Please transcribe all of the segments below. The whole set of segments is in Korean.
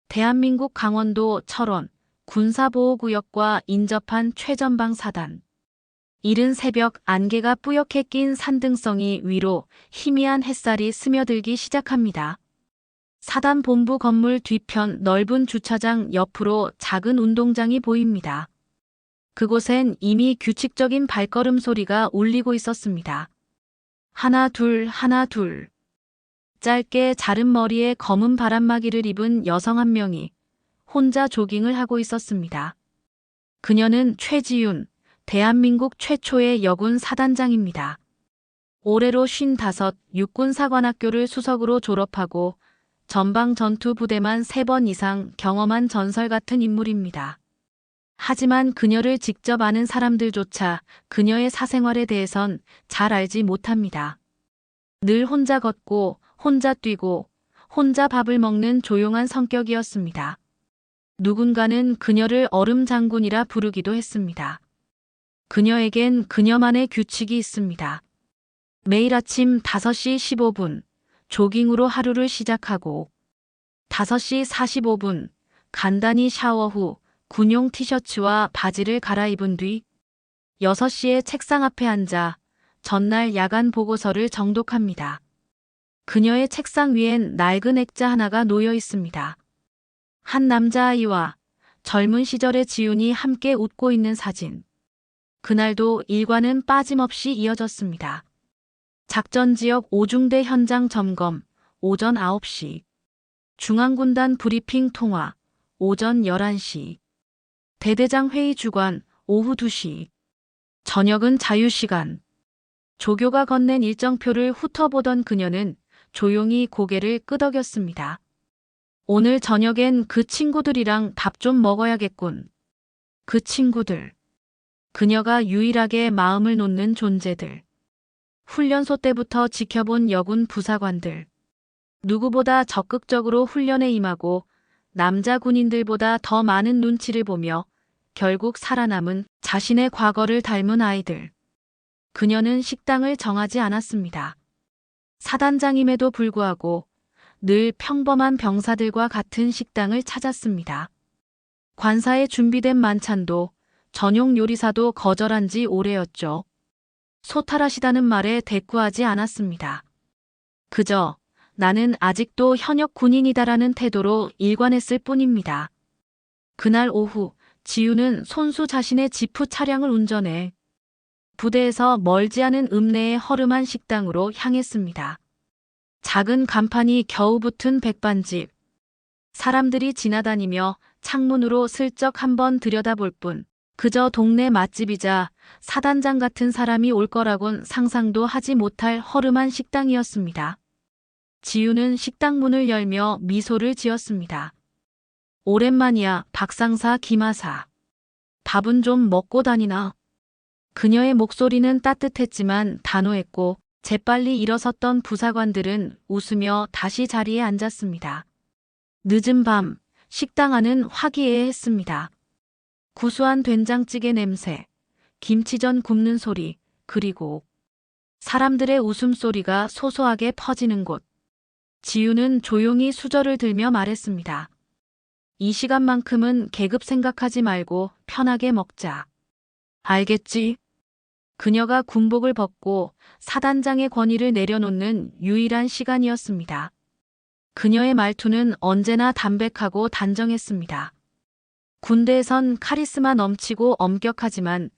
대한민국 강원도 철원 군사보호구역과 인접한 최전방 사단. 이른 새벽 안개가 뿌옇게 낀 산등성이 위로 희미한 햇살이 스며들기 시작합니다. 사단 본부 건물 뒤편 넓은 주차장 옆으로 작은 운동장이 보입니다. 그곳엔 이미 규칙적인 발걸음 소리가 울리고 있었습니다. 하나 둘 하나 둘. 짧게 자른 머리에 검은 바람막이를 입은 여성 한 명이 혼자 조깅을 하고 있었습니다. 그녀는 최지윤, 대한민국 최초의 여군 사단장입니다. 올해로 55 육군사관학교를 수석으로 졸업하고 전방 전투 부대만 3번 이상 경험한 전설 같은 인물입니다. 하지만 그녀를 직접 아는 사람들조차 그녀의 사생활에 대해선 잘 알지 못합니다. 늘 혼자 걷고 혼자 뛰고 혼자 밥을 먹는 조용한 성격이었습니다. 누군가는 그녀를 얼음 장군이라 부르기도 했습니다. 그녀에겐 그녀만의 규칙이 있습니다. 매일 아침 5시 15분 조깅으로 하루를 시작하고 5시 45분 간단히 샤워 후 군용 티셔츠와 바지를 갈아입은 뒤 6시에 책상 앞에 앉아 전날 야간 보고서를 정독합니다. 그녀의 책상 위엔 낡은 액자 하나가 놓여 있습니다. 한 남자아이와 젊은 시절의 지윤이 함께 웃고 있는 사진. 그날도 일과는 빠짐없이 이어졌습니다. 작전지역 오중대 현장 점검, 오전 9시. 중앙군단 브리핑 통화, 오전 11시. 대대장 회의 주관, 오후 2시. 저녁은 자유시간. 조교가 건넨 일정표를 훑어보던 그녀는 조용히 고개를 끄덕였습니다. 오늘 저녁엔 그 친구들이랑 밥 좀 먹어야겠군. 그 친구들. 그녀가 유일하게 마음을 놓는 존재들. 훈련소 때부터 지켜본 여군 부사관들. 누구보다 적극적으로 훈련에 임하고 남자 군인들보다 더 많은 눈치를 보며 결국 살아남은 자신의 과거를 닮은 아이들. 그녀는 식당을 정하지 않았습니다. 사단장임에도 불구하고 늘 평범한 병사들과 같은 식당을 찾았습니다. 관사에 준비된 만찬도 전용 요리사도 거절한 지 오래였죠. 소탈하시다는 말에 대꾸하지 않았습니다. 그저 나는 아직도 현역 군인이다라는 태도로 일관했을 뿐입니다. 그날 오후 지윤은 손수 자신의 지프 차량을 운전해 부대에서 멀지 않은 읍내의 허름한 식당으로 향했습니다. 작은 간판이 겨우 붙은 백반집. 사람들이 지나다니며 창문으로 슬쩍 한번 들여다볼 뿐 그저 동네 맛집이자 사단장 같은 사람이 올 거라곤 상상도 하지 못할 허름한 식당이었습니다. 지윤은 식당 문을 열며 미소를 지었습니다. 오랜만이야, 박상사 김하사. 밥은 좀 먹고 다니나? 그녀의 목소리는 따뜻했지만 단호했고 재빨리 일어섰던 부사관들은 웃으며 다시 자리에 앉았습니다. 늦은 밤, 식당 안은 화기애애했습니다. 구수한 된장찌개 냄새, 김치전 굽는 소리, 그리고 사람들의 웃음소리가 소소하게 퍼지는 곳. 지윤은 조용히 수저를 들며 말했습니다. 이 시간만큼은 계급 생각하지 말고 편하게 먹자. 알겠지? 그녀가 군복을 벗고 사단장의 권위를 내려놓는 유일한 시간이었습니다. 그녀의 말투는 언제나 담백하고 단정했습니다. 군대에선 카리스마 넘치고 엄격하지만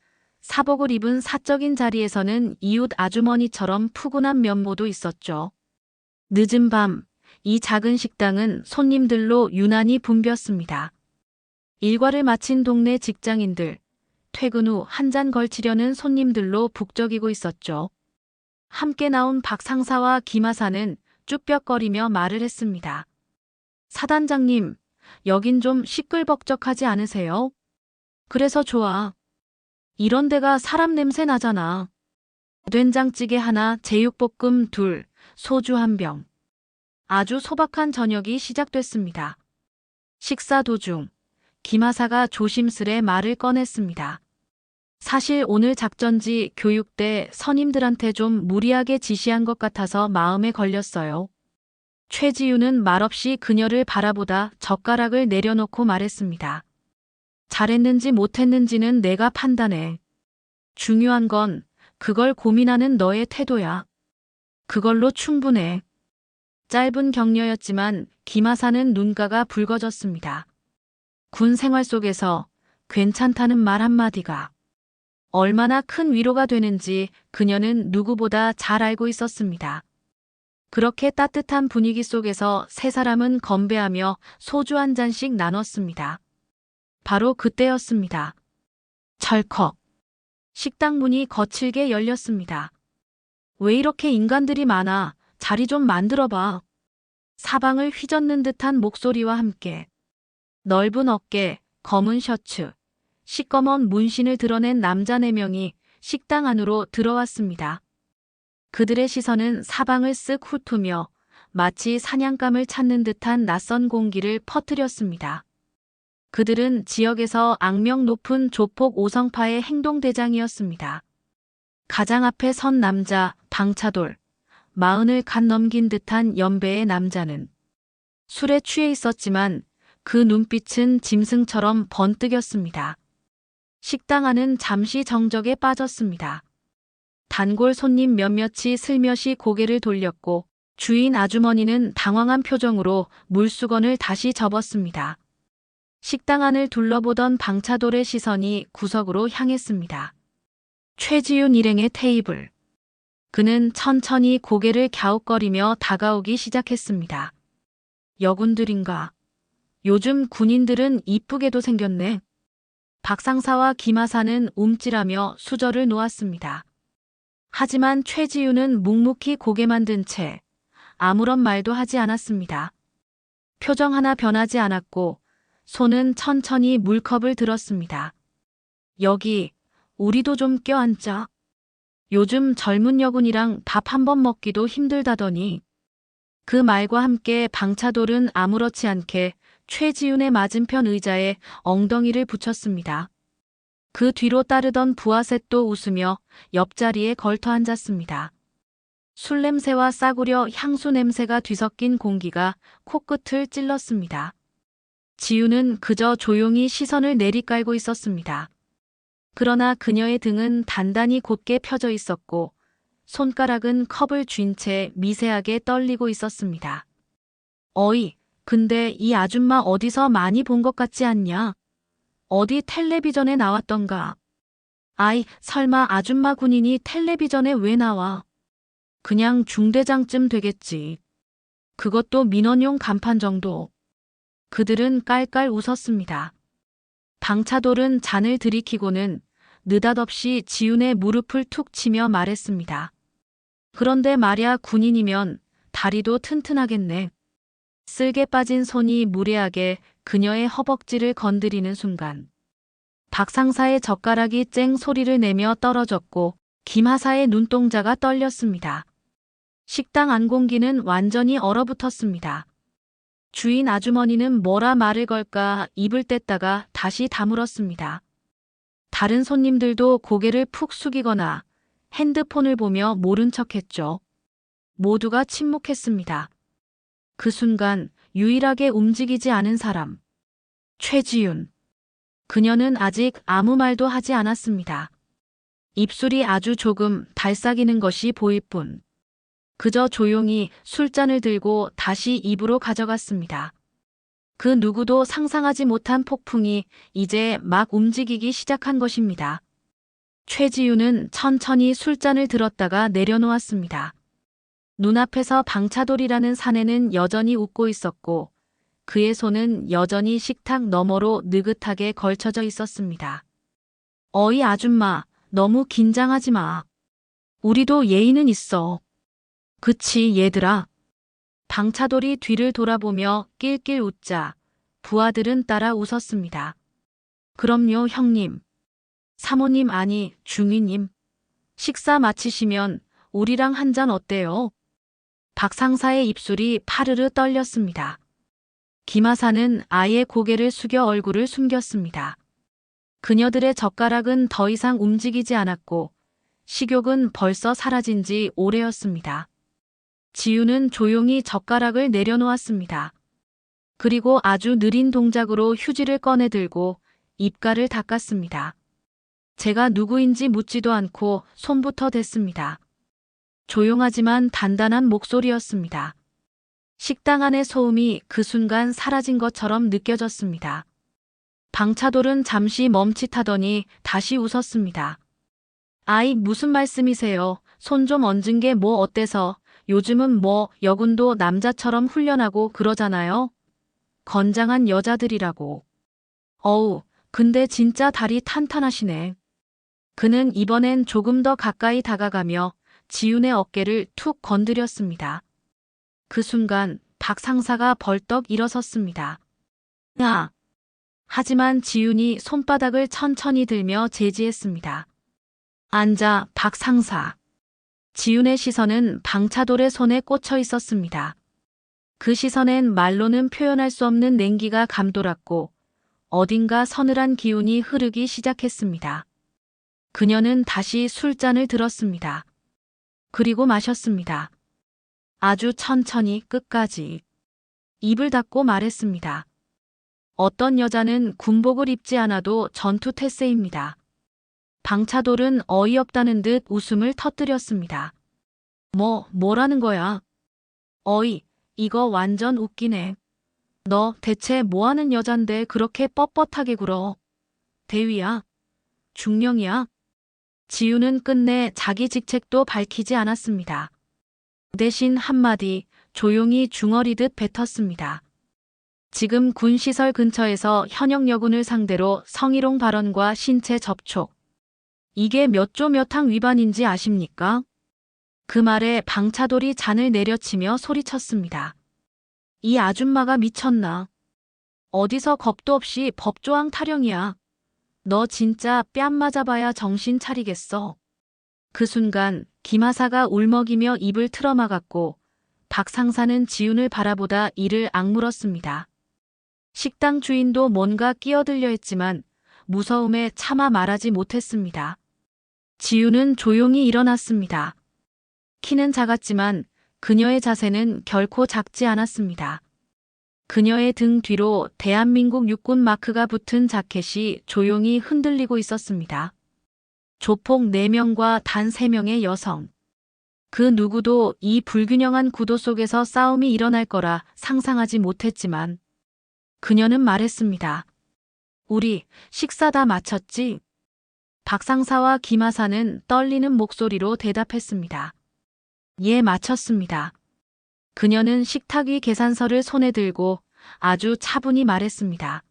사복을 입은 사적인 자리에서는 이웃 아주머니처럼 푸근한 면모도 있었죠. 늦은 밤, 이 작은 식당은 손님들로 유난히 붐볐습니다. 일과를 마친 동네 직장인들, 퇴근 후 한 잔 걸치려는 손님들로 북적이고 있었죠. 함께 나온 박 상사와 김하사는 쭈뼛거리며 말을 했습니다. 사단장님, 여긴 좀 시끌벅적하지 않으세요? 그래서 좋아. 이런 데가 사람 냄새 나잖아. 된장찌개 하나, 제육볶음 2, 소주 1병. 아주 소박한 저녁이 시작됐습니다. 식사 도중 김하사가 조심스레 말을 꺼냈습니다. 사실 오늘 작전지 교육 때 선임들한테 좀 무리하게 지시한 것 같아서 마음에 걸렸어요. 최지우는 말없이 그녀를 바라보다 젓가락을 내려놓고 말했습니다. 잘했는지 못했는지는 내가 판단해. 중요한 건 그걸 고민하는 너의 태도야. 그걸로 충분해. 짧은 격려였지만 김하사는 눈가가 붉어졌습니다. 군 생활 속에서 괜찮다는 말 한마디가 얼마나 큰 위로가 되는지 그녀는 누구보다 잘 알고 있었습니다. 그렇게 따뜻한 분위기 속에서 세 사람은 건배하며 소주 한 잔씩 나눴습니다. 바로 그때였습니다. 철컥. 식당 문이 거칠게 열렸습니다. 왜 이렇게 인간들이 많아? 자리 좀 만들어봐. 사방을 휘젓는 듯한 목소리와 함께 넓은 어깨, 검은 셔츠, 시꺼먼 문신을 드러낸 남자 4명이 식당 안으로 들어왔습니다. 그들의 시선은 사방을 쓱 훑으며 마치 사냥감을 찾는 듯한 낯선 공기를 퍼뜨렸습니다. 그들은 지역에서 악명 높은 조폭 5성파의 행동대장이었습니다. 가장 앞에 선 남자, 방차돌, 40을 갓 넘긴 듯한 연배의 남자는 술에 취해 있었지만 그 눈빛은 짐승처럼 번뜩였습니다. 식당 안은 잠시 정적에 빠졌습니다. 단골 손님 몇몇이 슬며시 고개를 돌렸고 주인 아주머니는 당황한 표정으로 물수건을 다시 접었습니다. 식당 안을 둘러보던 방차돌의 시선이 구석으로 향했습니다. 최지윤 일행의 테이블. 그는 천천히 고개를 갸웃거리며 다가오기 시작했습니다. 여군들인가? 요즘 군인들은 이쁘게도 생겼네. 박상사와 김하사는 움찔하며 수저를 놓았습니다. 하지만 최지윤은 묵묵히 고개만 든 채 아무런 말도 하지 않았습니다. 표정 하나 변하지 않았고 손은 천천히 물컵을 들었습니다. 여기 우리도 좀 껴앉자. 요즘 젊은 여군이랑 밥 한 번 먹기도 힘들다더니. 그 말과 함께 방차돌은 아무렇지 않게 최지윤의 맞은편 의자에 엉덩이를 붙였습니다. 그 뒤로 따르던 부하셋도 웃으며 옆자리에 걸터 앉았습니다. 술 냄새와 싸구려 향수 냄새가 뒤섞인 공기가 코끝을 찔렀습니다. 지우는 그저 조용히 시선을 내리깔고 있었습니다. 그러나 그녀의 등은 단단히 곧게 펴져 있었고 손가락은 컵을 쥔 채 미세하게 떨리고 있었습니다. 어이, 근데 이 아줌마 어디서 많이 본 것 같지 않냐? 어디 텔레비전에 나왔던가? 아이, 설마 아줌마 군인이 텔레비전에 왜 나와? 그냥 중대장쯤 되겠지. 그것도 민원용 간판 정도. 그들은 깔깔 웃었습니다. 방차돌은 잔을 들이키고는 느닷없이 지윤의 무릎을 툭 치며 말했습니다. 그런데 말야 군인이면 다리도 튼튼하겠네. 쓸개 빠진 손이 무례하게 그녀의 허벅지를 건드리는 순간 박상사의 젓가락이 쨍 소리를 내며 떨어졌고 김하사의 눈동자가 떨렸습니다. 식당 안 공기는 완전히 얼어붙었습니다. 주인 아주머니는 뭐라 말을 걸까 입을 뗐다가 다시 다물었습니다. 다른 손님들도 고개를 푹 숙이거나 핸드폰을 보며 모른 척했죠. 모두가 침묵했습니다. 그 순간 유일하게 움직이지 않은 사람. 최지윤. 그녀는 아직 아무 말도 하지 않았습니다. 입술이 아주 조금 달싹이는 것이 보일 뿐. 그저 조용히 술잔을 들고 다시 입으로 가져갔습니다. 그 누구도 상상하지 못한 폭풍이 이제 막 움직이기 시작한 것입니다. 최지윤은 천천히 술잔을 들었다가 내려놓았습니다. 눈앞에서 방차돌이라는 사내는 여전히 웃고 있었고 그의 손은 여전히 식탁 너머로 느긋하게 걸쳐져 있었습니다. 어이 아줌마, 너무 긴장하지 마. 우리도 예의는 있어. 그치 얘들아. 방차돌이 뒤를 돌아보며 낄낄 웃자 부하들은 따라 웃었습니다. 그럼요 형님. 사모님 아니 중위님. 식사 마치시면 우리랑 한 잔 어때요? 박상사의 입술이 파르르 떨렸습니다. 김하사는 아예 고개를 숙여 얼굴을 숨겼습니다. 그녀들의 젓가락은 더 이상 움직이지 않았고 식욕은 벌써 사라진 지 오래였습니다. 지우는 조용히 젓가락을 내려놓았습니다. 그리고 아주 느린 동작으로 휴지를 꺼내 들고 입가를 닦았습니다. 제가 누구인지 묻지도 않고 손부터 댔습니다. 조용하지만 단단한 목소리였습니다. 식당 안의 소음이 그 순간 사라진 것처럼 느껴졌습니다. 방차돌은 잠시 멈칫하더니 다시 웃었습니다. 아이, 무슨 말씀이세요? 손 좀 얹은 게 뭐 어때서? 요즘은 뭐 여군도 남자처럼 훈련하고 그러잖아요. 건장한 여자들이라고. 어우, 근데 진짜 다리 탄탄하시네. 그는 이번엔 조금 더 가까이 다가가며 지훈의 어깨를 툭 건드렸습니다. 그 순간 박 상사가 벌떡 일어섰습니다. 야! 하지만 지훈이 손바닥을 천천히 들며 제지했습니다. 앉아, 박 상사. 지훈의 시선은 방차돌의 손에 꽂혀 있었습니다. 그 시선엔 말로는 표현할 수 없는 냉기가 감돌았고 어딘가 서늘한 기운이 흐르기 시작했습니다. 그녀는 다시 술잔을 들었습니다. 그리고 마셨습니다. 아주 천천히 끝까지. 입을 닫고 말했습니다. 어떤 여자는 군복을 입지 않아도 전투 태세입니다. 방차돌은 어이없다는 듯 웃음을 터뜨렸습니다. 뭐라는 거야? 어이, 이거 완전 웃기네. 너 대체 뭐하는 여잔데 그렇게 뻣뻣하게 굴어? 대위야? 중령이야? 지우는 끝내 자기 직책도 밝히지 않았습니다. 대신 한마디 조용히 중얼이듯 뱉었습니다. 지금 군시설 근처에서 현역 여군을 상대로 성희롱 발언과 신체 접촉. 이게 몇 조 몇 항 위반인지 아십니까? 그 말에 방차돌이 잔을 내려치며 소리쳤습니다. 이 아줌마가 미쳤나? 어디서 겁도 없이 법조항 타령이야. 너 진짜 뺨 맞아봐야 정신 차리겠어. 그 순간 김하사가 울먹이며 입을 틀어막았고 박 상사는 지훈을 바라보다 이를 악물었습니다. 식당 주인도 뭔가 끼어들려 했지만 무서움에 차마 말하지 못했습니다. 지훈은 조용히 일어났습니다. 키는 작았지만 그녀의 자세는 결코 작지 않았습니다. 그녀의 등 뒤로 대한민국 육군 마크가 붙은 자켓이 조용히 흔들리고 있었습니다. 조폭 4명과 단 3명의 여성. 그 누구도 이 불균형한 구도 속에서 싸움이 일어날 거라 상상하지 못했지만 그녀는 말했습니다. 우리 식사 다 마쳤지? 박 상사와 김하사는 떨리는 목소리로 대답했습니다. 예, 마쳤습니다. 그녀는 식탁 위 계산서를 손에 들고 아주 차분히 말했습니다.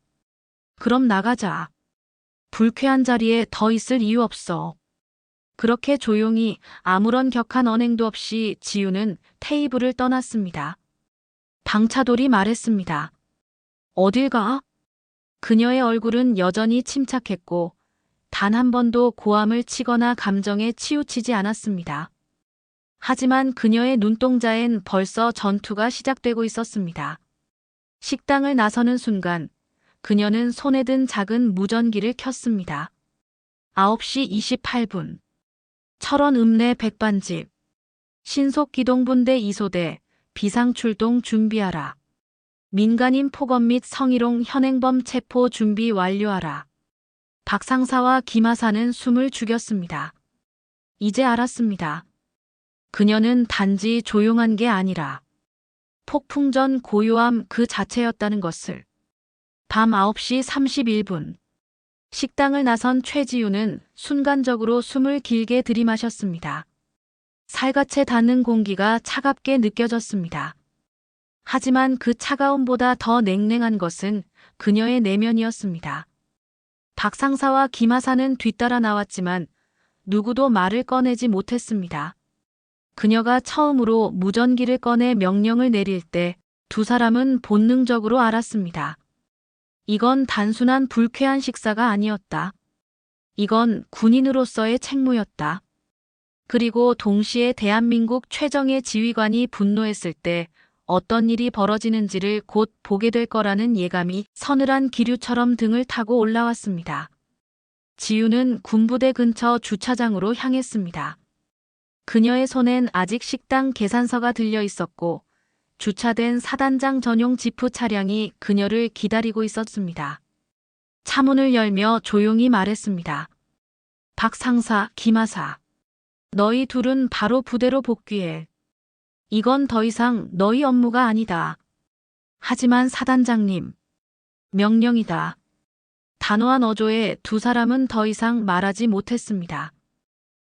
그럼 나가자. 불쾌한 자리에 더 있을 이유 없어. 그렇게 조용히 아무런 격한 언행도 없이 지우는 테이블을 떠났습니다. 방차돌이 말했습니다. 어딜 가? 그녀의 얼굴은 여전히 침착했고 단 한 번도 고함을 치거나 감정에 치우치지 않았습니다. 하지만 그녀의 눈동자엔 벌써 전투가 시작되고 있었습니다. 식당을 나서는 순간 그녀는 손에 든 작은 무전기를 켰습니다. 9시 28분. 철원 읍내 백반집. 신속 기동분대 2소대 비상출동 준비하라. 민간인 폭언 및 성희롱 현행범 체포 준비 완료하라. 박 상사와 김하사는 숨을 죽였습니다. 이제 알았습니다. 그녀는 단지 조용한 게 아니라 폭풍전 고요함 그 자체였다는 것을. 밤 9시 31분. 식당을 나선 최지우는 순간적으로 숨을 길게 들이마셨습니다. 살갗에 닿는 공기가 차갑게 느껴졌습니다. 하지만 그 차가움보다 더 냉랭한 것은 그녀의 내면이었습니다. 박 상사와 김하사는 뒤따라 나왔지만 누구도 말을 꺼내지 못했습니다. 그녀가 처음으로 무전기를 꺼내 명령을 내릴 때 두 사람은 본능적으로 알았습니다. 이건 단순한 불쾌한 식사가 아니었다. 이건 군인으로서의 책무였다. 그리고 동시에 대한민국 최정예 지휘관이 분노했을 때 어떤 일이 벌어지는지를 곧 보게 될 거라는 예감이 서늘한 기류처럼 등을 타고 올라왔습니다. 지우는 군부대 근처 주차장으로 향했습니다. 그녀의 손엔 아직 식당 계산서가 들려 있었고 주차된 사단장 전용 지프 차량이 그녀를 기다리고 있었습니다. 차문을 열며 조용히 말했습니다. 박 상사, 김하사. 너희 둘은 바로 부대로 복귀해. 이건 더 이상 너희 업무가 아니다. 하지만 사단장님. 명령이다. 단호한 어조에 두 사람은 더 이상 말하지 못했습니다.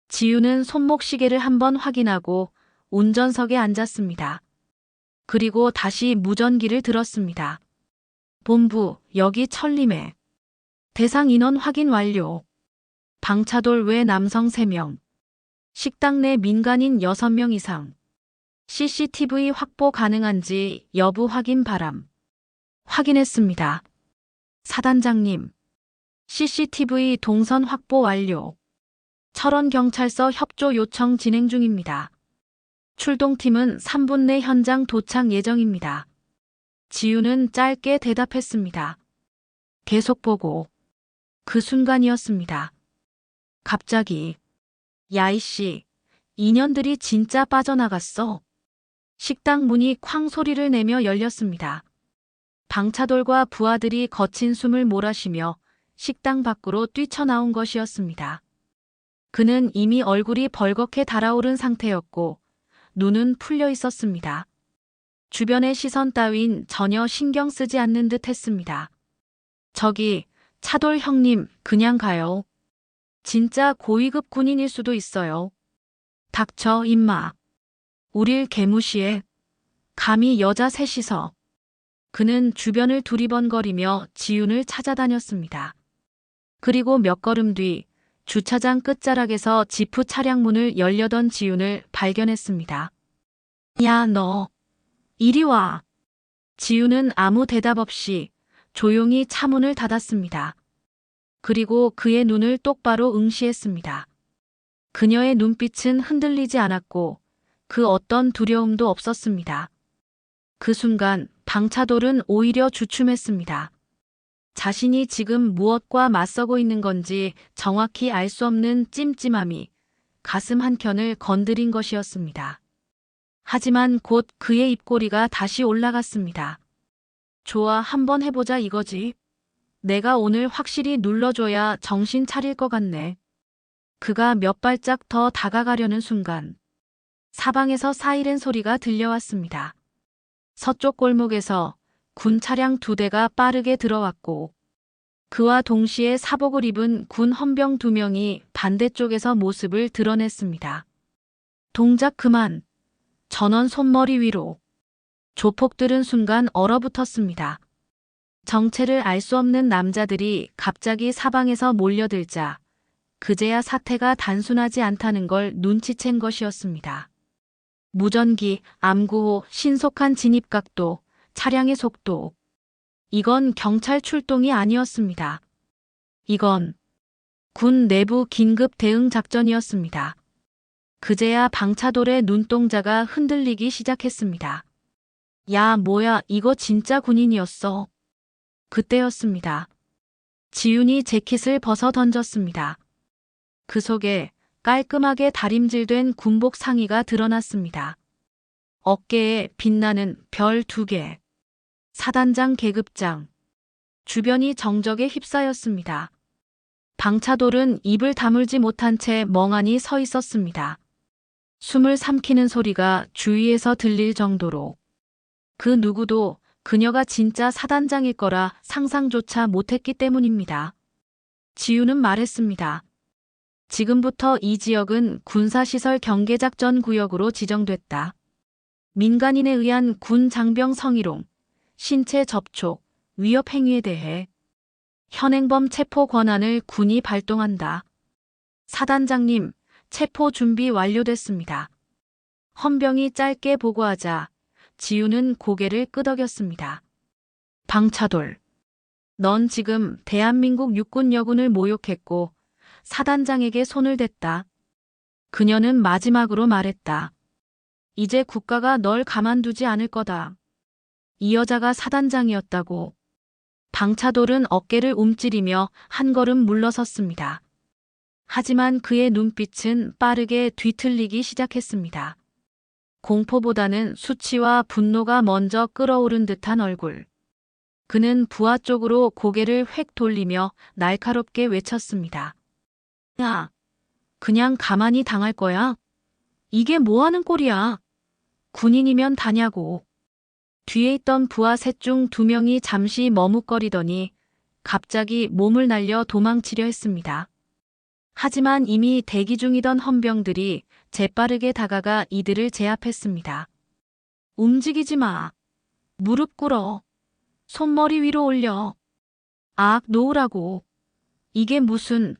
지우는 손목시계를 한번 확인하고 운전석에 앉았습니다. 그리고 다시 무전기를 들었습니다. 본부, 여기 천림에. 대상 인원 확인 완료. 방차돌 외 남성 3명. 식당 내 민간인 6명 이상. CCTV 확보 가능한지 여부 확인 바람. 확인했습니다. 사단장님. CCTV 동선 확보 완료. 철원경찰서 협조 요청 진행 중입니다. 출동팀은 3분 내 현장 도착 예정입니다. 지우는 짧게 대답했습니다. 계속 보고. 그 순간이었습니다. 갑자기. 야 이씨, 인연들이 진짜 빠져나갔어. 식당 문이 쾅 소리를 내며 열렸습니다. 방차돌과 부하들이 거친 숨을 몰아쉬며 식당 밖으로 뛰쳐나온 것이었습니다. 그는 이미 얼굴이 벌겋게 달아오른 상태였고 눈은 풀려 있었습니다. 주변의 시선 따윈 전혀 신경 쓰지 않는 듯 했습니다. 저기, 차돌 형님, 그냥 가요. 진짜 고위급 군인일 수도 있어요. 닥쳐, 임마. 우릴 개무시해. 감히 여자 셋이서. 그는 주변을 두리번거리며 지훈을 찾아다녔습니다. 그리고 몇 걸음 뒤 주차장 끝자락에서 지프 차량 문을 열려던 지훈을 발견했습니다. 야, 너. 이리 와. 지훈은 아무 대답 없이 조용히 차문을 닫았습니다. 그리고 그의 눈을 똑바로 응시했습니다. 그녀의 눈빛은 흔들리지 않았고 그 어떤 두려움도 없었습니다. 그 순간 방차돌은 오히려 주춤했습니다. 자신이 지금 무엇과 맞서고 있는 건지 정확히 알 수 없는 찜찜함이 가슴 한켠을 건드린 것이었습니다. 하지만 곧 그의 입꼬리가 다시 올라갔습니다. 좋아, 한번 해보자 이거지. 내가 오늘 확실히 눌러줘야 정신 차릴 것 같네. 그가 몇 발짝 더 다가가려는 순간 사방에서 사이렌 소리가 들려왔습니다. 서쪽 골목에서 군 차량 2대가 빠르게 들어왔고 그와 동시에 사복을 입은 군 헌병 2명이 반대쪽에서 모습을 드러냈습니다. 동작 그만. 전원 손머리 위로. 조폭들은 순간 얼어붙었습니다. 정체를 알 수 없는 남자들이 갑자기 사방에서 몰려들자 그제야 사태가 단순하지 않다는 걸 눈치챈 것이었습니다. 무전기, 암구호, 신속한 진입각도, 차량의 속도. 이건 경찰 출동이 아니었습니다. 이건 군 내부 긴급 대응 작전이었습니다. 그제야 방차돌의 눈동자가 흔들리기 시작했습니다. 야, 뭐야, 이거 진짜 군인이었어. 그때였습니다. 지훈이 재킷을 벗어 던졌습니다. 그 속에 깔끔하게 다림질된 군복 상의가 드러났습니다. 어깨에 빛나는 별 2개. 사단장 계급장. 주변이 정적에 휩싸였습니다. 방차돌은 입을 다물지 못한 채 멍하니 서 있었습니다. 숨을 삼키는 소리가 주위에서 들릴 정도로 그 누구도 그녀가 진짜 사단장일 거라 상상조차 못했기 때문입니다. 지훈은 말했습니다. 지금부터 이 지역은 군사시설 경계작전 구역으로 지정됐다. 민간인에 의한 군 장병 성희롱, 신체 접촉, 위협 행위에 대해 현행범 체포 권한을 군이 발동한다. 사단장님, 체포 준비 완료됐습니다. 헌병이 짧게 보고하자 지훈은 고개를 끄덕였습니다. 방차돌, 넌 지금 대한민국 육군 여군을 모욕했고 사단장에게 손을 댔다. 그녀는 마지막으로 말했다. 이제 국가가 널 가만두지 않을 거다. 이 여자가 사단장이었다고. 방차돌은 어깨를 움츠리며 한 걸음 물러섰습니다. 하지만 그의 눈빛은 빠르게 뒤틀리기 시작했습니다. 공포보다는 수치와 분노가 먼저 끓어오른 듯한 얼굴. 그는 부하 쪽으로 고개를 획 돌리며 날카롭게 외쳤습니다. 야, 그냥 가만히 당할 거야? 이게 뭐 하는 꼴이야? 군인이면 다냐고. 뒤에 있던 부하 셋 중 2명이 잠시 머뭇거리더니 갑자기 몸을 날려 도망치려 했습니다. 하지만 이미 대기 중이던 헌병들이 재빠르게 다가가 이들을 제압했습니다. 움직이지 마. 무릎 꿇어. 손머리 위로 올려. 놓으라고. 이게 무슨,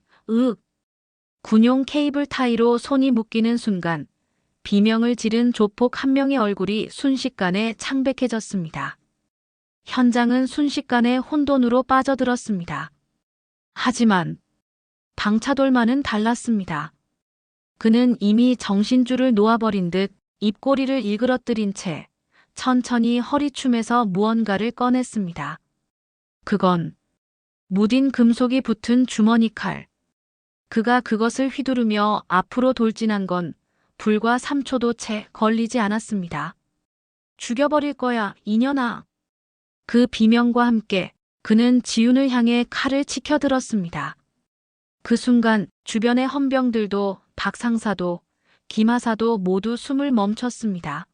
군용 케이블 타이로 손이 묶이는 순간 비명을 지른 조폭 한 명의 얼굴이 순식간에 창백해졌습니다. 현장은 순식간에 혼돈으로 빠져들었습니다. 하지만 방차돌만은 달랐습니다. 그는 이미 정신줄을 놓아버린 듯 입꼬리를 일그러뜨린 채 천천히 허리춤에서 무언가를 꺼냈습니다. 그건 무딘 금속이 붙은 주머니 칼. 그가 그것을 휘두르며 앞으로 돌진한 건 불과 3초도 채 걸리지 않았습니다. 죽여버릴 거야, 이년아. 그 비명과 함께 그는 지훈을 향해 칼을 치켜들었습니다. 그 순간 주변의 헌병들도 박상사도 김하사도 모두 숨을 멈췄습니다.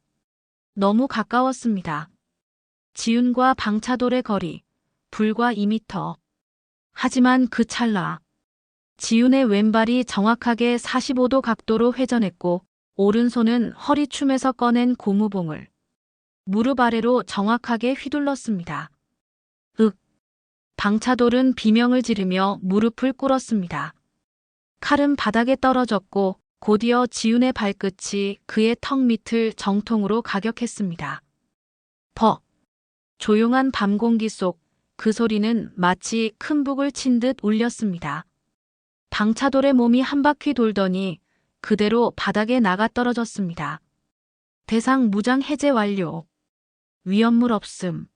너무 가까웠습니다. 지훈과 방차돌의 거리, 불과 2미터. 하지만 그 찰나 지훈의 왼발이 정확하게 45도 각도로 회전했고 오른손은 허리춤에서 꺼낸 고무봉을 무릎 아래로 정확하게 휘둘렀습니다. 방차돌은 비명을 지르며 무릎을 꿇었습니다. 칼은 바닥에 떨어졌고 곧이어 지훈의 발끝이 그의 턱 밑을 정통으로 가격했습니다. 퍽! 조용한 밤 공기 속 그 소리는 마치 큰 북을 친 듯 울렸습니다. 방차돌의 몸이 한 바퀴 돌더니 그대로 바닥에 나가 떨어졌습니다. 대상 무장 해제 완료. 위험물 없음.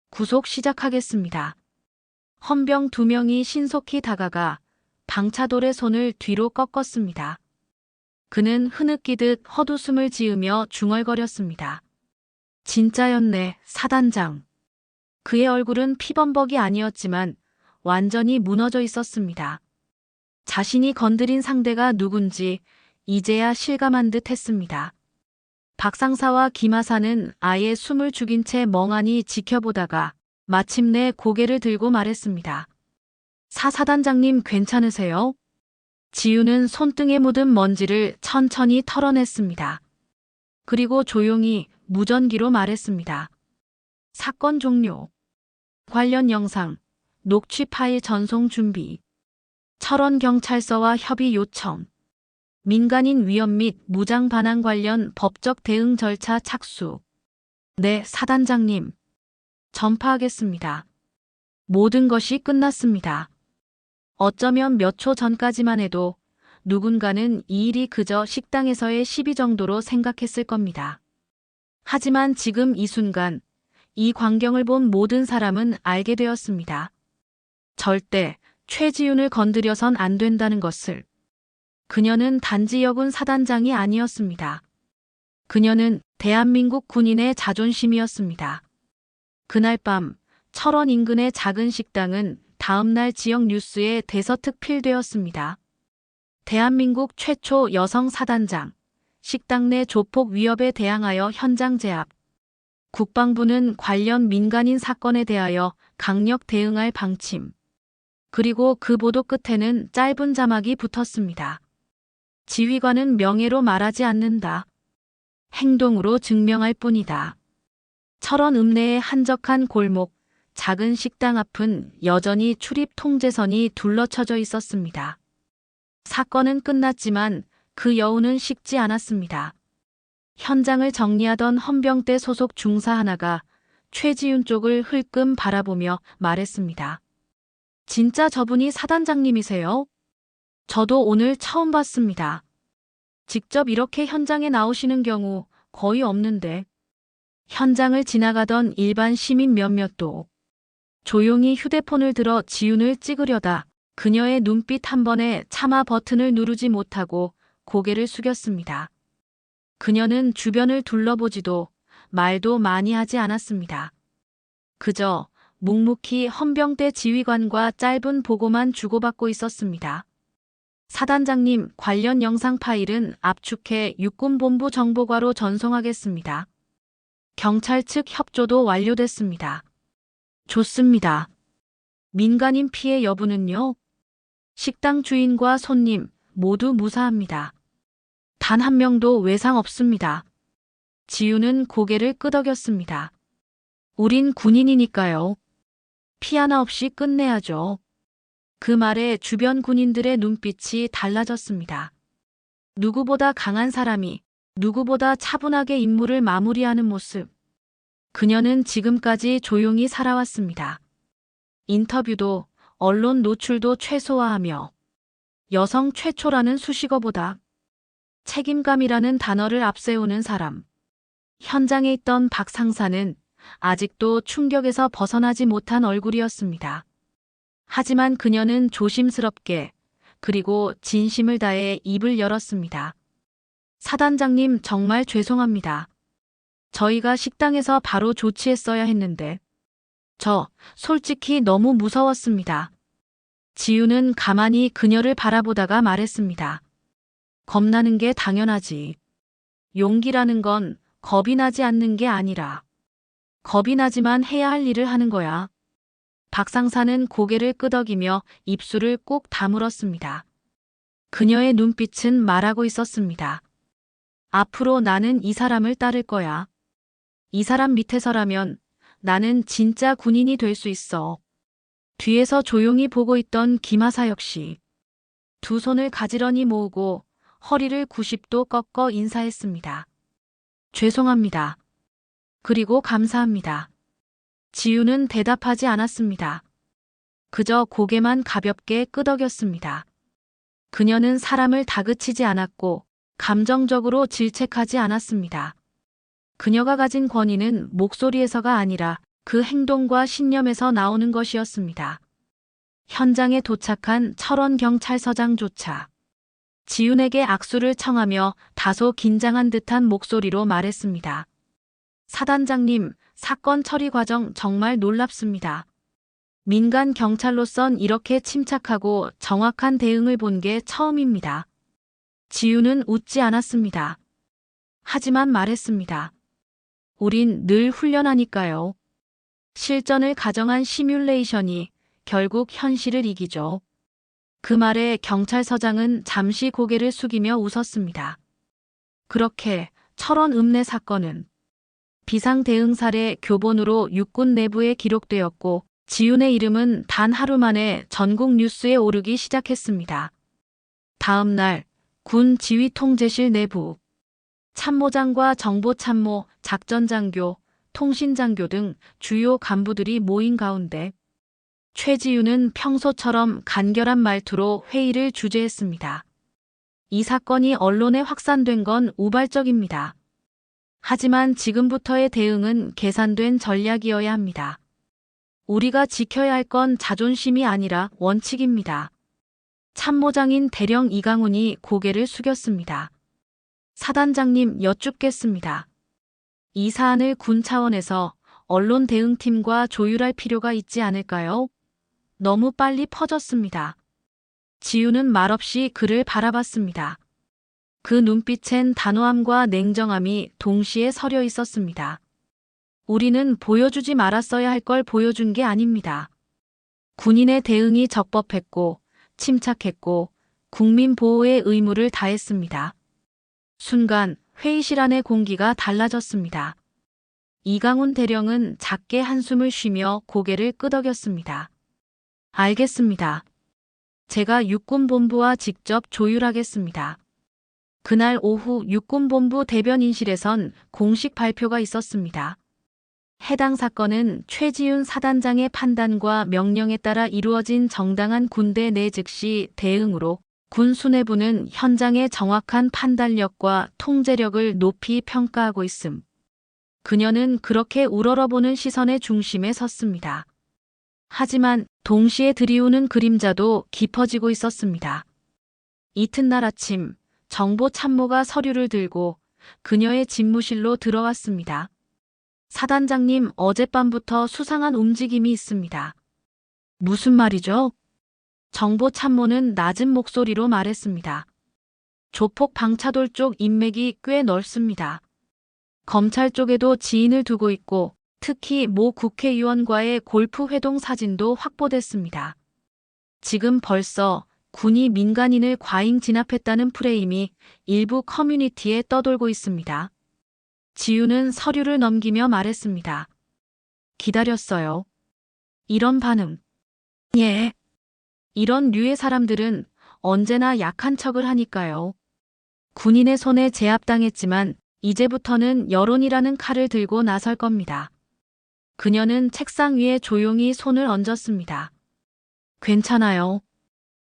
구속 시작하겠습니다. 헌병 2명이 신속히 다가가 방차돌의 손을 뒤로 꺾었습니다. 그는 흐느끼듯 헛웃음을 지으며 중얼거렸습니다. 진짜였네, 사단장. 그의 얼굴은 피범벅이 아니었지만 완전히 무너져 있었습니다. 자신이 건드린 상대가 누군지 이제야 실감한 듯 했습니다. 박상사와 김하사는 아예 숨을 죽인 채 멍하니 지켜보다가 마침내 고개를 들고 말했습니다. 사단장님 괜찮으세요? 지훈은 손등에 묻은 먼지를 천천히 털어냈습니다. 그리고 조용히 무전기로 말했습니다. 사건 종료. 관련 영상, 녹취 파일 전송 준비. 철원경찰서와 협의 요청. 민간인 위협 및 무장 반항 관련 법적 대응 절차 착수. 네, 사단장님. 전파하겠습니다. 모든 것이 끝났습니다. 어쩌면 몇 초 전까지만 해도 누군가는 이 일이 그저 식당에서의 시비 정도로 생각했을 겁니다. 하지만 지금 이 순간 이 광경을 본 모든 사람은 알게 되었습니다. 절대 최지훈을 건드려선 안 된다는 것을. 그녀는 단지 여군 사단장이 아니었습니다. 그녀는 대한민국 군인의 자존심이었습니다. 그날 밤 철원 인근의 작은 식당은 다음날 지역 뉴스에 대서특필되었습니다. 대한민국 최초 여성 사단장, 식당 내 조폭 위협에 대항하여 현장 제압. 국방부는 관련 민간인 사건에 대하여 강력 대응할 방침. 그리고 그 보도 끝에는 짧은 자막이 붙었습니다. 지휘관은 명예로 말하지 않는다. 행동으로 증명할 뿐이다. 철원 읍내의 한적한 골목, 작은 식당 앞은 여전히 출입 통제선이 둘러쳐져 있었습니다. 사건은 끝났지만 그 여운은 식지 않았습니다. 현장을 정리하던 헌병대 소속 중사 하나가 최지훈 쪽을 흘끔 바라보며 말했습니다. 진짜 저분이 사단장님이세요? 저도 오늘 처음 봤습니다. 직접 이렇게 현장에 나오시는 경우 거의 없는데. 현장을 지나가던 일반 시민 몇몇도 조용히 휴대폰을 들어 지훈을 찍으려다 그녀의 눈빛 한 번에 차마 버튼을 누르지 못하고 고개를 숙였습니다. 그녀는 주변을 둘러보지도 말도 많이 하지 않았습니다. 그저 묵묵히 헌병대 지휘관과 짧은 보고만 주고받고 있었습니다. 사단장님, 관련 영상 파일은 압축해 육군본부 정보과로 전송하겠습니다. 경찰 측 협조도 완료됐습니다. 좋습니다. 민간인 피해 여부는요? 식당 주인과 손님 모두 무사합니다. 단 한 명도 외상 없습니다. 지우는 고개를 끄덕였습니다. 우린 군인이니까요. 피 하나 없이 끝내야죠. 그 말에 주변 군인들의 눈빛이 달라졌습니다. 누구보다 강한 사람이 누구보다 차분하게 임무를 마무리하는 모습. 그녀는 지금까지 조용히 살아왔습니다. 인터뷰도 언론 노출도 최소화하며 여성 최초라는 수식어보다 책임감이라는 단어를 앞세우는 사람. 현장에 있던 박 상사는 아직도 충격에서 벗어나지 못한 얼굴이었습니다. 하지만 그녀는 조심스럽게 그리고 진심을 다해 입을 열었습니다. 사단장님, 정말 죄송합니다. 저희가 식당에서 바로 조치했어야 했는데 저 솔직히 너무 무서웠습니다. 지우는 가만히 그녀를 바라보다가 말했습니다. 겁나는 게 당연하지. 용기라는 건 겁이 나지 않는 게 아니라 겁이 나지만 해야 할 일을 하는 거야. 박 상사는 고개를 끄덕이며 입술을 꼭 다물었습니다. 그녀의 눈빛은 말하고 있었습니다. 앞으로 나는 이 사람을 따를 거야. 이 사람 밑에서라면 나는 진짜 군인이 될 수 있어. 뒤에서 조용히 보고 있던 김하사 역시 두 손을 가지런히 모으고 허리를 90도 꺾어 인사했습니다. 죄송합니다. 그리고 감사합니다. 지우는 대답하지 않았습니다. 그저 고개만 가볍게 끄덕였습니다. 그녀는 사람을 다그치지 않았고 감정적으로 질책하지 않았습니다. 그녀가 가진 권위는 목소리에서가 아니라 그 행동과 신념에서 나오는 것이었습니다. 현장에 도착한 철원 경찰서장조차 지훈에게 악수를 청하며 다소 긴장한 듯한 목소리로 말했습니다. 사단장님, 사건 처리 과정 정말 놀랍습니다. 민간 경찰로선 이렇게 침착하고 정확한 대응을 본 게 처음입니다. 지훈은 웃지 않았습니다. 하지만 말했습니다. 우린 늘 훈련하니까요. 실전을 가정한 시뮬레이션이 결국 현실을 이기죠. 그 말에 경찰서장은 잠시 고개를 숙이며 웃었습니다. 그렇게 철원 읍내 사건은 비상대응 사례 교본으로 육군 내부에 기록되었고 지훈의 이름은 단 하루 만에 전국 뉴스에 오르기 시작했습니다. 다음 날 군 지휘통제실 내부 참모장과 정보참모, 작전장교, 통신장교 등 주요 간부들이 모인 가운데 최지훈은 평소처럼 간결한 말투로 회의를 주재했습니다. 이 사건이 언론에 확산된 건 우발적입니다. 하지만 지금부터의 대응은 계산된 전략이어야 합니다. 우리가 지켜야 할 건 자존심이 아니라 원칙입니다. 참모장인 대령 이강훈이 고개를 숙였습니다. 사단장님, 여쭙겠습니다. 이 사안을 군 차원에서 언론 대응팀과 조율할 필요가 있지 않을까요? 너무 빨리 퍼졌습니다. 지우는 말없이 그를 바라봤습니다. 그 눈빛엔 단호함과 냉정함이 동시에 서려 있었습니다. 우리는 보여주지 말았어야 할 걸 보여준 게 아닙니다. 군인의 대응이 적법했고 침착했고 국민 보호의 의무를 다했습니다. 순간 회의실 안의 공기가 달라졌습니다. 이강훈 대령은 작게 한숨을 쉬며 고개를 끄덕였습니다. 알겠습니다. 제가 육군본부와 직접 조율하겠습니다. 그날 오후 육군본부 대변인실에선 공식 발표가 있었습니다. 해당 사건은 최지훈 사단장의 판단과 명령에 따라 이루어진 정당한 군대 내 즉시 대응으로 군 수뇌부는 현장의 정확한 판단력과 통제력을 높이 평가하고 있음. 그녀는 그렇게 우러러보는 시선의 중심에 섰습니다. 하지만 동시에 들이우는 그림자도 깊어지고 있었습니다. 이튿날 아침 정보 참모가 서류를 들고 그녀의 집무실로 들어왔습니다. 사단장님, 어젯밤부터 수상한 움직임이 있습니다. 무슨 말이죠? 정보 참모는 낮은 목소리로 말했습니다. 조폭 방차돌 쪽 인맥이 꽤 넓습니다. 검찰 쪽에도 지인을 두고 있고 특히 모 국회의원과의 골프 회동 사진도 확보됐습니다. 지금 벌써 군이 민간인을 과잉 진압했다는 프레임이 일부 커뮤니티에 떠돌고 있습니다. 지우는 서류를 넘기며 말했습니다. 기다렸어요. 이런 반응. 예. 이런 류의 사람들은 언제나 약한 척을 하니까요. 군인의 손에 제압당했지만 이제부터는 여론이라는 칼을 들고 나설 겁니다. 그녀는 책상 위에 조용히 손을 얹었습니다. 괜찮아요.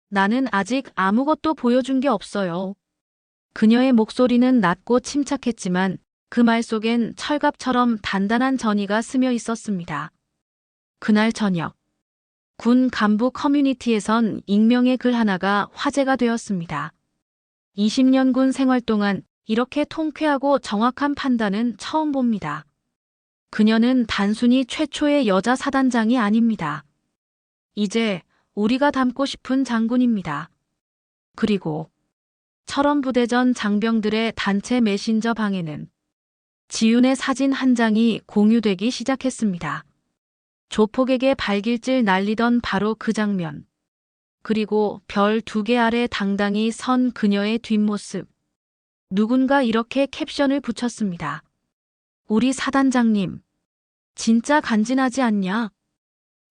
나는 아직 아무것도 보여준 게 없어요. 그녀의 목소리는 낮고 침착했지만 그 말 속엔 철갑처럼 단단한 전의가 스며 있었습니다. 그날 저녁, 군 간부 커뮤니티에선 익명의 글 하나가 화제가 되었습니다. 20년 군 생활 동안 이렇게 통쾌하고 정확한 판단은 처음 봅니다. 그녀는 단순히 최초의 여자 사단장이 아닙니다. 이제 우리가 닮고 싶은 장군입니다. 그리고 철원부대전 장병들의 단체 메신저 방에는 지윤의 사진 한 장이 공유되기 시작했습니다. 조폭에게 발길질 날리던 바로 그 장면. 그리고 별 2개 아래 당당히 선 그녀의 뒷모습. 누군가 이렇게 캡션을 붙였습니다. 우리 사단장님, 진짜 간지나지 않냐?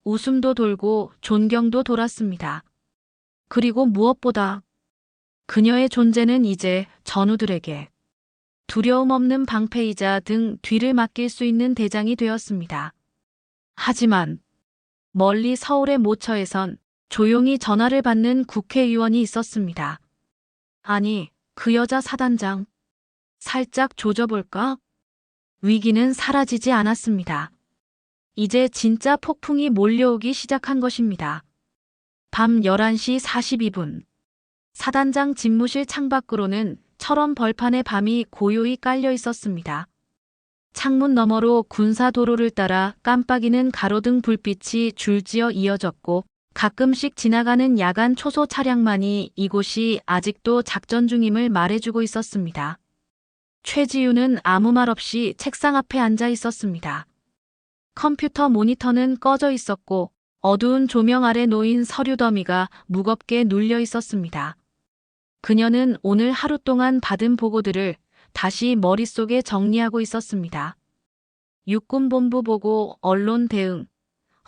웃음도 돌고 존경도 돌았습니다. 그리고 무엇보다 그녀의 존재는 이제 전우들에게 두려움 없는 방패이자 등 뒤를 맡길 수 있는 대장이 되었습니다. 하지만 멀리 서울의 모처에선 조용히 전화를 받는 국회의원이 있었습니다. 아니, 그 여자 사단장. 살짝 조져볼까? 위기는 사라지지 않았습니다. 이제 진짜 폭풍이 몰려오기 시작한 것입니다. 밤 11시 42분. 사단장 집무실 창밖으로는 철원 벌판의 밤이 고요히 깔려 있었습니다. 창문 너머로 군사도로를 따라 깜빡이는 가로등 불빛이 줄지어 이어졌고 가끔씩 지나가는 야간 초소 차량만이 이곳이 아직도 작전 중임을 말해주고 있었습니다. 최지우는 아무 말 없이 책상 앞에 앉아 있었습니다. 컴퓨터 모니터는 꺼져 있었고 어두운 조명 아래 놓인 서류 더미가 무겁게 눌려 있었습니다. 그녀는 오늘 하루 동안 받은 보고들을 다시 머릿속에 정리하고 있었습니다. 육군본부 보고, 언론 대응,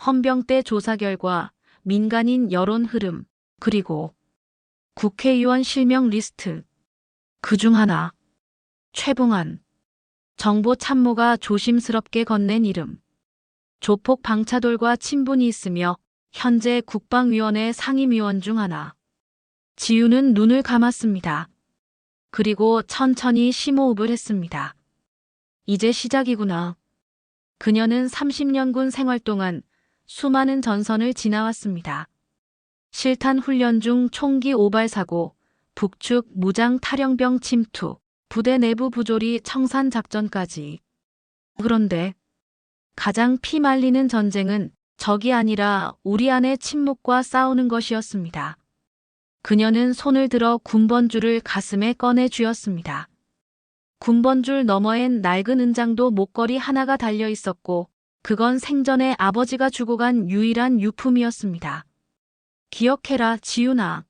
헌병대 조사 결과, 민간인 여론 흐름, 그리고 국회의원 실명 리스트. 그중 하나, 최봉환. 정보 참모가 조심스럽게 건넨 이름. 조폭 방차돌과 친분이 있으며 현재 국방위원회 상임위원 중 하나. 지우는 눈을 감았습니다. 그리고 천천히 심호흡을 했습니다. 이제 시작이구나. 그녀는 30년 군 생활 동안 수많은 전선을 지나왔습니다. 실탄 훈련 중 총기 오발 사고, 북측 무장 탈영병 침투, 부대 내부 부조리 청산 작전까지. 그런데 가장 피 말리는 전쟁은 적이 아니라 우리 안의 침묵과 싸우는 것이었습니다. 그녀는 손을 들어 군번줄을 가슴에 꺼내 쥐었습니다. 군번줄 너머엔 낡은 은장도 목걸이 하나가 달려 있었고 그건 생전에 아버지가 주고 간 유일한 유품이었습니다. 기억해라, 지윤아.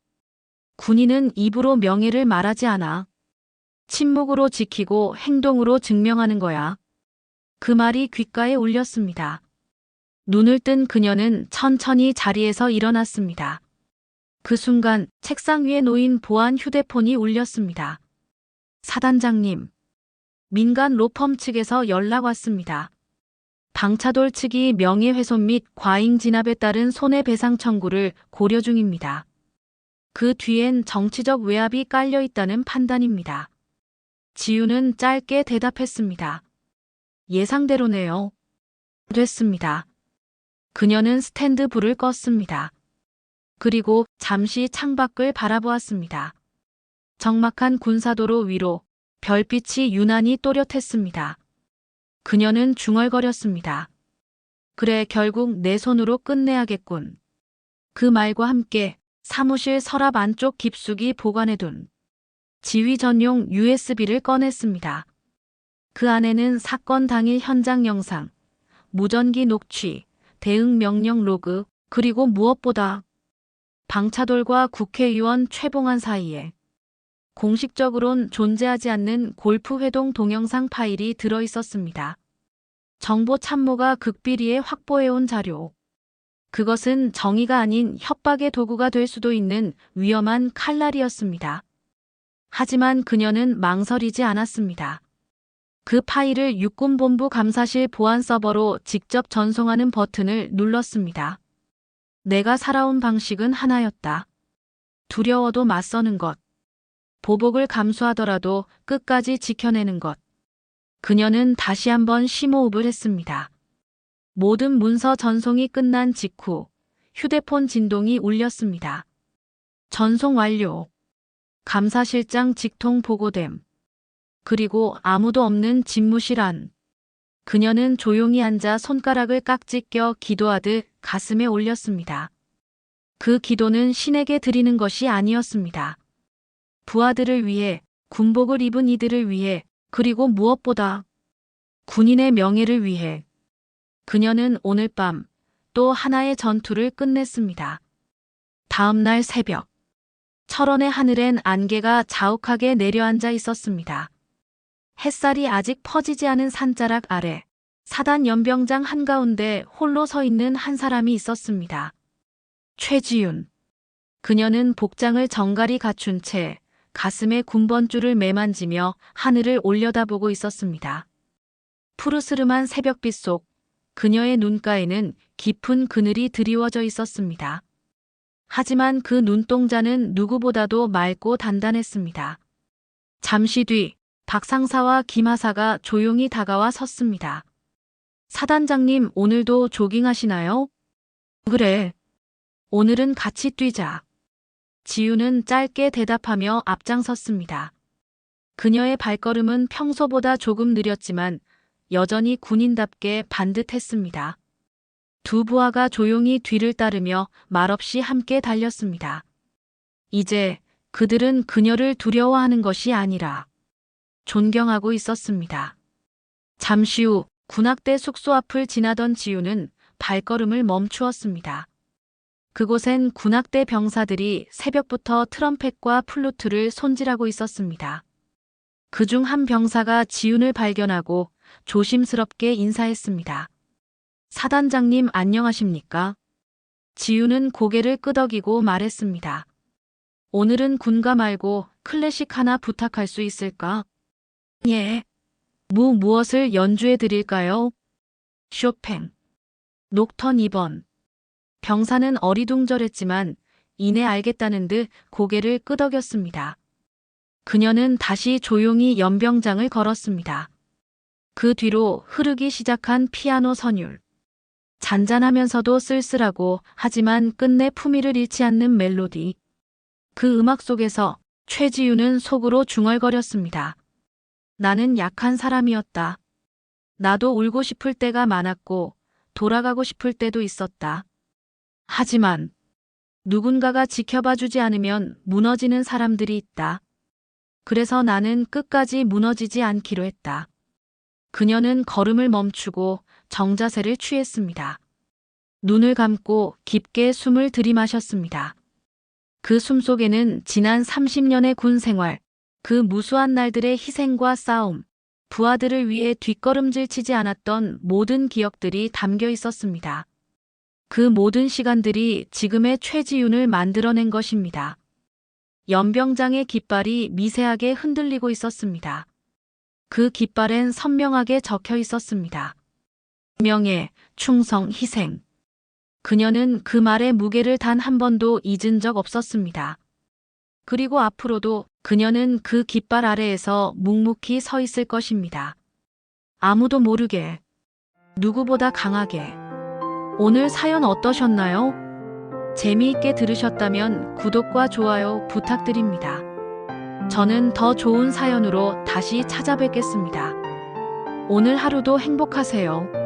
군인은 입으로 명예를 말하지 않아. 침묵으로 지키고 행동으로 증명하는 거야. 그 말이 귓가에 울렸습니다. 눈을 뜬 그녀는 천천히 자리에서 일어났습니다. 그 순간 책상 위에 놓인 보안 휴대폰이 울렸습니다. 사단장님. 민간 로펌 측에서 연락 왔습니다. 방차돌 측이 명예훼손 및 과잉 진압에 따른 손해배상 청구를 고려 중입니다. 그 뒤엔 정치적 외압이 깔려 있다는 판단입니다. 지우는 짧게 대답했습니다. 예상대로네요. 됐습니다. 그녀는 스탠드 불을 껐습니다. 그리고 잠시 창밖을 바라보았습니다. 적막한 군사도로 위로 별빛이 유난히 또렷했습니다. 그녀는 중얼거렸습니다. 그래, 결국 내 손으로 끝내야겠군. 그 말과 함께 사무실 서랍 안쪽 깊숙이 보관해둔 지휘 전용 USB를 꺼냈습니다. 그 안에는 사건 당일 현장 영상, 무전기 녹취, 대응 명령 로그, 그리고 무엇보다 방차돌과 국회의원 최봉환 사이에 공식적으론 존재하지 않는 골프 회동 동영상 파일이 들어 있었습니다. 정보 참모가 극비리에 확보해온 자료. 그것은 정의가 아닌 협박의 도구가 될 수도 있는 위험한 칼날이었습니다. 하지만 그녀는 망설이지 않았습니다. 그 파일을 육군본부 감사실 보안 서버로 직접 전송하는 버튼을 눌렀습니다. 내가 살아온 방식은 하나였다. 두려워도 맞서는 것. 보복을 감수하더라도 끝까지 지켜내는 것. 그녀는 다시 한번 심호흡을 했습니다. 모든 문서 전송이 끝난 직후 휴대폰 진동이 울렸습니다. 전송 완료. 감사실장 직통 보고됨. 그리고 아무도 없는 집무실 안. 그녀는 조용히 앉아 손가락을 깍지 껴 기도하듯 가슴에 올렸습니다. 그 기도는 신에게 드리는 것이 아니었습니다. 부하들을 위해, 군복을 입은 이들을 위해, 그리고 무엇보다 군인의 명예를 위해. 그녀는 오늘 밤 또 하나의 전투를 끝냈습니다. 다음 날 새벽, 철원의 하늘엔 안개가 자욱하게 내려앉아 있었습니다. 햇살이 아직 퍼지지 않은 산자락 아래 사단 연병장 한가운데 홀로 서 있는 한 사람이 있었습니다. 최지윤. 그녀는 복장을 정갈히 갖춘 채 가슴에 군번줄을 매만지며 하늘을 올려다보고 있었습니다. 푸르스름한 새벽빛 속 그녀의 눈가에는 깊은 그늘이 드리워져 있었습니다. 하지만 그 눈동자는 누구보다도 맑고 단단했습니다. 잠시 뒤 박 상사와 김 하사가 조용히 다가와 섰습니다. 사단장님, 오늘도 조깅하시나요? 그래. 오늘은 같이 뛰자. 지유는 짧게 대답하며 앞장섰습니다. 그녀의 발걸음은 평소보다 조금 느렸지만 여전히 군인답게 반듯했습니다. 두 부하가 조용히 뒤를 따르며 말없이 함께 달렸습니다. 이제 그들은 그녀를 두려워하는 것이 아니라 존경하고 있었습니다. 잠시 후 군악대 숙소 앞을 지나던 지유는 발걸음을 멈추었습니다. 그곳엔 군악대 병사들이 새벽부터 트럼펫과 플루트를 손질하고 있었습니다. 그중 한 병사가 지윤을 발견하고 조심스럽게 인사했습니다. 사단장님, 안녕하십니까? 지윤은 고개를 끄덕이고 말했습니다. 오늘은 군가 말고 클래식 하나 부탁할 수 있을까? 예. 무엇을 연주해 드릴까요? 쇼팽. 녹턴 2번. 병사는 어리둥절했지만 이내 알겠다는 듯 고개를 끄덕였습니다. 그녀는 다시 조용히 연병장을 걸었습니다. 그 뒤로 흐르기 시작한 피아노 선율. 잔잔하면서도 쓸쓸하고 하지만 끝내 품위를 잃지 않는 멜로디. 그 음악 속에서 최지윤은 속으로 중얼거렸습니다. 나는 약한 사람이었다. 나도 울고 싶을 때가 많았고 돌아가고 싶을 때도 있었다. 하지만 누군가가 지켜봐 주지 않으면 무너지는 사람들이 있다. 그래서 나는 끝까지 무너지지 않기로 했다. 그녀는 걸음을 멈추고 정자세를 취했습니다. 눈을 감고 깊게 숨을 들이마셨습니다. 그 숨속에는 지난 30년의 군 생활, 그 무수한 날들의 희생과 싸움, 부하들을 위해 뒷걸음질 치지 않았던 모든 기억들이 담겨 있었습니다. 그 모든 시간들이 지금의 최지윤을 만들어낸 것입니다. 연병장의 깃발이 미세하게 흔들리고 있었습니다. 그 깃발엔 선명하게 적혀 있었습니다. 명예, 충성, 희생. 그녀는 그 말의 무게를 단 한 번도 잊은 적 없었습니다. 그리고 앞으로도 그녀는 그 깃발 아래에서 묵묵히 서 있을 것입니다. 아무도 모르게, 누구보다 강하게. 오늘 사연 어떠셨나요? 재미있게 들으셨다면 구독과 좋아요 부탁드립니다. 저는 더 좋은 사연으로 다시 찾아뵙겠습니다. 오늘 하루도 행복하세요.